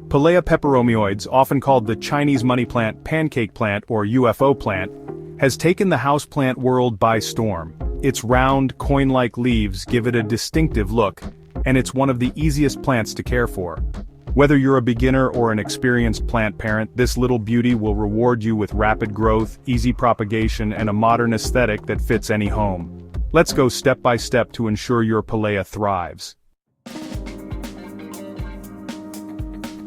Pilea peperomioides, often called the Chinese money plant, pancake plant, or UFO plant, has taken the houseplant world by storm. Its round, coin-like leaves give it a distinctive look, and it's one of the easiest plants to care for. Whether you're a beginner or an experienced plant parent, this little beauty will reward you with rapid growth, easy propagation, and a modern aesthetic that fits any home. Let's go step by step to ensure your Pilea thrives.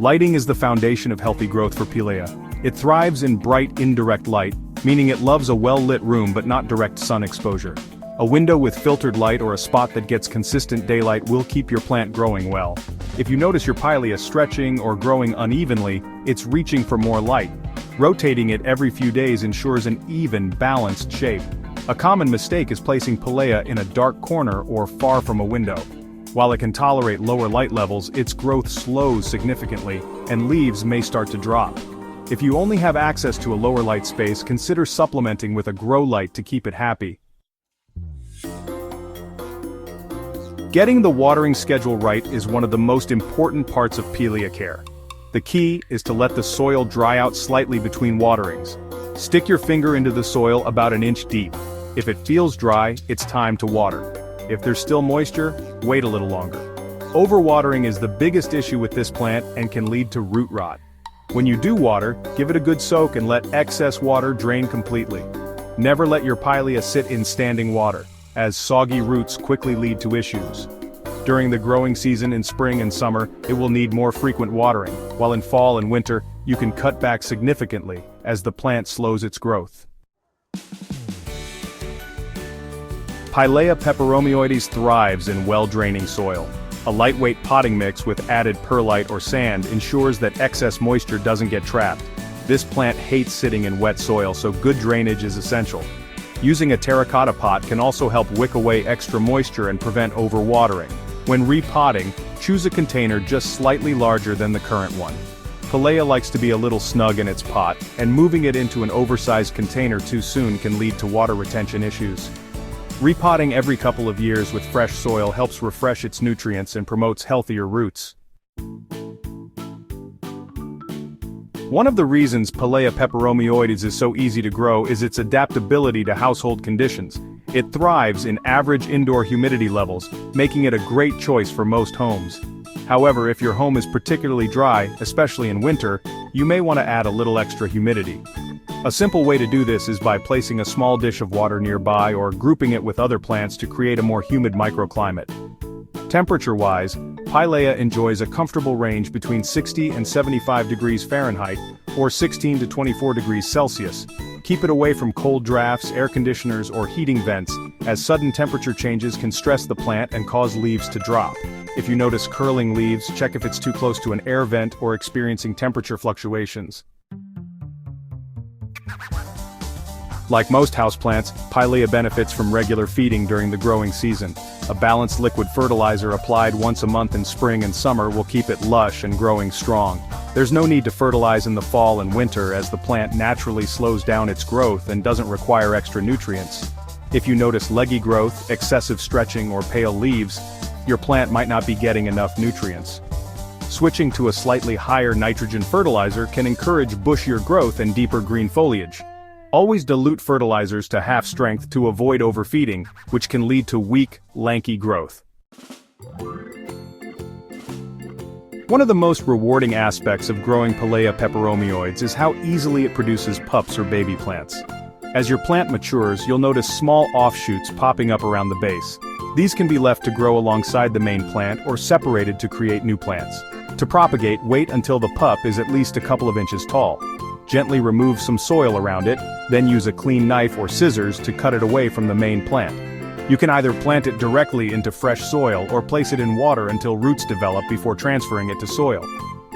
Lighting is the foundation of healthy growth for Pilea. It thrives in bright, indirect light, meaning it loves a well-lit room but not direct sun exposure. A window with filtered light or a spot that gets consistent daylight will keep your plant growing well. If you notice your Pilea stretching or growing unevenly, it's reaching for more light. Rotating it every few days ensures an even, balanced shape. A common mistake is placing Pilea in a dark corner or far from a window. While it can tolerate lower light levels, its growth slows significantly, and leaves may start to drop. If you only have access to a lower light space, consider supplementing with a grow light to keep it happy. Getting the watering schedule right is one of the most important parts of Pilea care. The key is to let the soil dry out slightly between waterings. Stick your finger into the soil about an inch deep. If it feels dry, it's time to water. If there's still moisture, wait a little longer. Overwatering is the biggest issue with this plant and can lead to root rot. When you do water, give it a good soak and let excess water drain completely. Never let your Pilea sit in standing water, as soggy roots quickly lead to issues. During the growing season in spring and summer, it will need more frequent watering, while in fall and winter, you can cut back significantly as the plant slows its growth. Pilea peperomioides thrives in well-draining soil. A lightweight potting mix with added perlite or sand ensures that excess moisture doesn't get trapped. This plant hates sitting in wet soil, so good drainage is essential. Using a terracotta pot can also help wick away extra moisture and prevent overwatering. When repotting, choose a container just slightly larger than the current one. Pilea likes to be a little snug in its pot, and moving it into an oversized container too soon can lead to water retention issues. Repotting every couple of years with fresh soil helps refresh its nutrients and promotes healthier roots. One of the reasons Pilea peperomioides is so easy to grow is its adaptability to household conditions. It thrives in average indoor humidity levels, making it a great choice for most homes. However, if your home is particularly dry, especially in winter, you may want to add a little extra humidity. A simple way to do this is by placing a small dish of water nearby or grouping it with other plants to create a more humid microclimate. Temperature-wise, Pilea enjoys a comfortable range between 60 and 75 degrees Fahrenheit, or 16 to 24 degrees Celsius. Keep it away from cold drafts, air conditioners, or heating vents, as sudden temperature changes can stress the plant and cause leaves to drop. If you notice curling leaves, check if it's too close to an air vent or experiencing temperature fluctuations. Like most houseplants, Pilea benefits from regular feeding during the growing season. A balanced liquid fertilizer applied once a month in spring and summer will keep it lush and growing strong. There's no need to fertilize in the fall and winter, as the plant naturally slows down its growth and doesn't require extra nutrients. If you notice leggy growth, excessive stretching, or pale leaves, your plant might not be getting enough nutrients. Switching to a slightly higher nitrogen fertilizer can encourage bushier growth and deeper green foliage. Always dilute fertilizers to half strength to avoid overfeeding, which can lead to weak, lanky growth. One of the most rewarding aspects of growing Pilea peperomioides is how easily it produces pups or baby plants. As your plant matures, you'll notice small offshoots popping up around the base. These can be left to grow alongside the main plant or separated to create new plants. To propagate, wait until the pup is at least a couple of inches tall. Gently remove some soil around it, then use a clean knife or scissors to cut it away from the main plant. You can either plant it directly into fresh soil or place it in water until roots develop before transferring it to soil.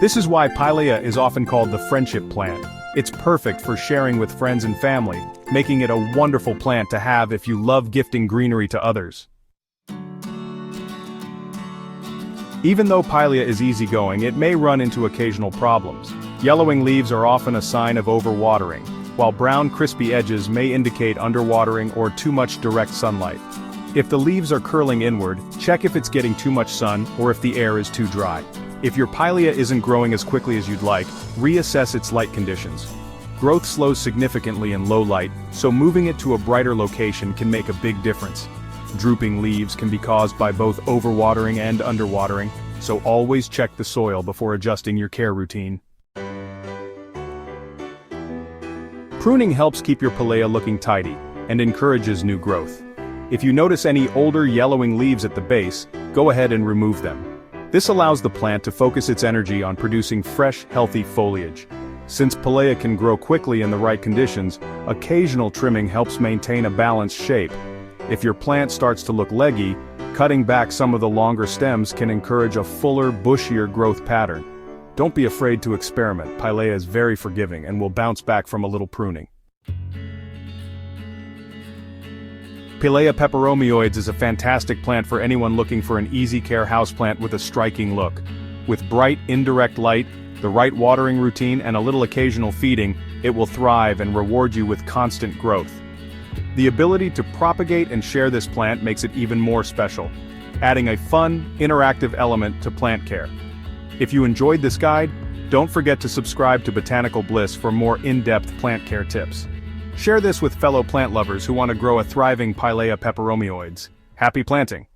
This is why Pilea is often called the friendship plant. It's perfect for sharing with friends and family, making it a wonderful plant to have if you love gifting greenery to others. Even though Pilea is easygoing, it may run into occasional problems. Yellowing leaves are often a sign of overwatering, while brown crispy edges may indicate underwatering or too much direct sunlight. If the leaves are curling inward, check if it's getting too much sun or if the air is too dry. If your Pilea isn't growing as quickly as you'd like, reassess its light conditions. Growth slows significantly in low light, so moving it to a brighter location can make a big difference. Drooping leaves can be caused by both overwatering and underwatering, so always check the soil before adjusting your care routine. Pruning helps keep your Pilea looking tidy and encourages new growth. If you notice any older yellowing leaves at the base, go ahead and remove them. This allows the plant to focus its energy on producing fresh, healthy foliage. Since Pilea can grow quickly in the right conditions, occasional trimming helps maintain a balanced shape. If your plant starts to look leggy, cutting back some of the longer stems can encourage a fuller, bushier growth pattern. Don't be afraid to experiment. Pilea is very forgiving and will bounce back from a little pruning. Pilea Peperomioides is a fantastic plant for anyone looking for an easy-care houseplant with a striking look. With bright, indirect light, the right watering routine, and a little occasional feeding, it will thrive and reward you with constant growth. The ability to propagate and share this plant makes it even more special, adding a fun, interactive element to plant care. If you enjoyed this guide, don't forget to subscribe to Botanical Bliss for more in-depth plant care tips. Share this with fellow plant lovers who want to grow a thriving Pilea Peperomioides. Happy planting!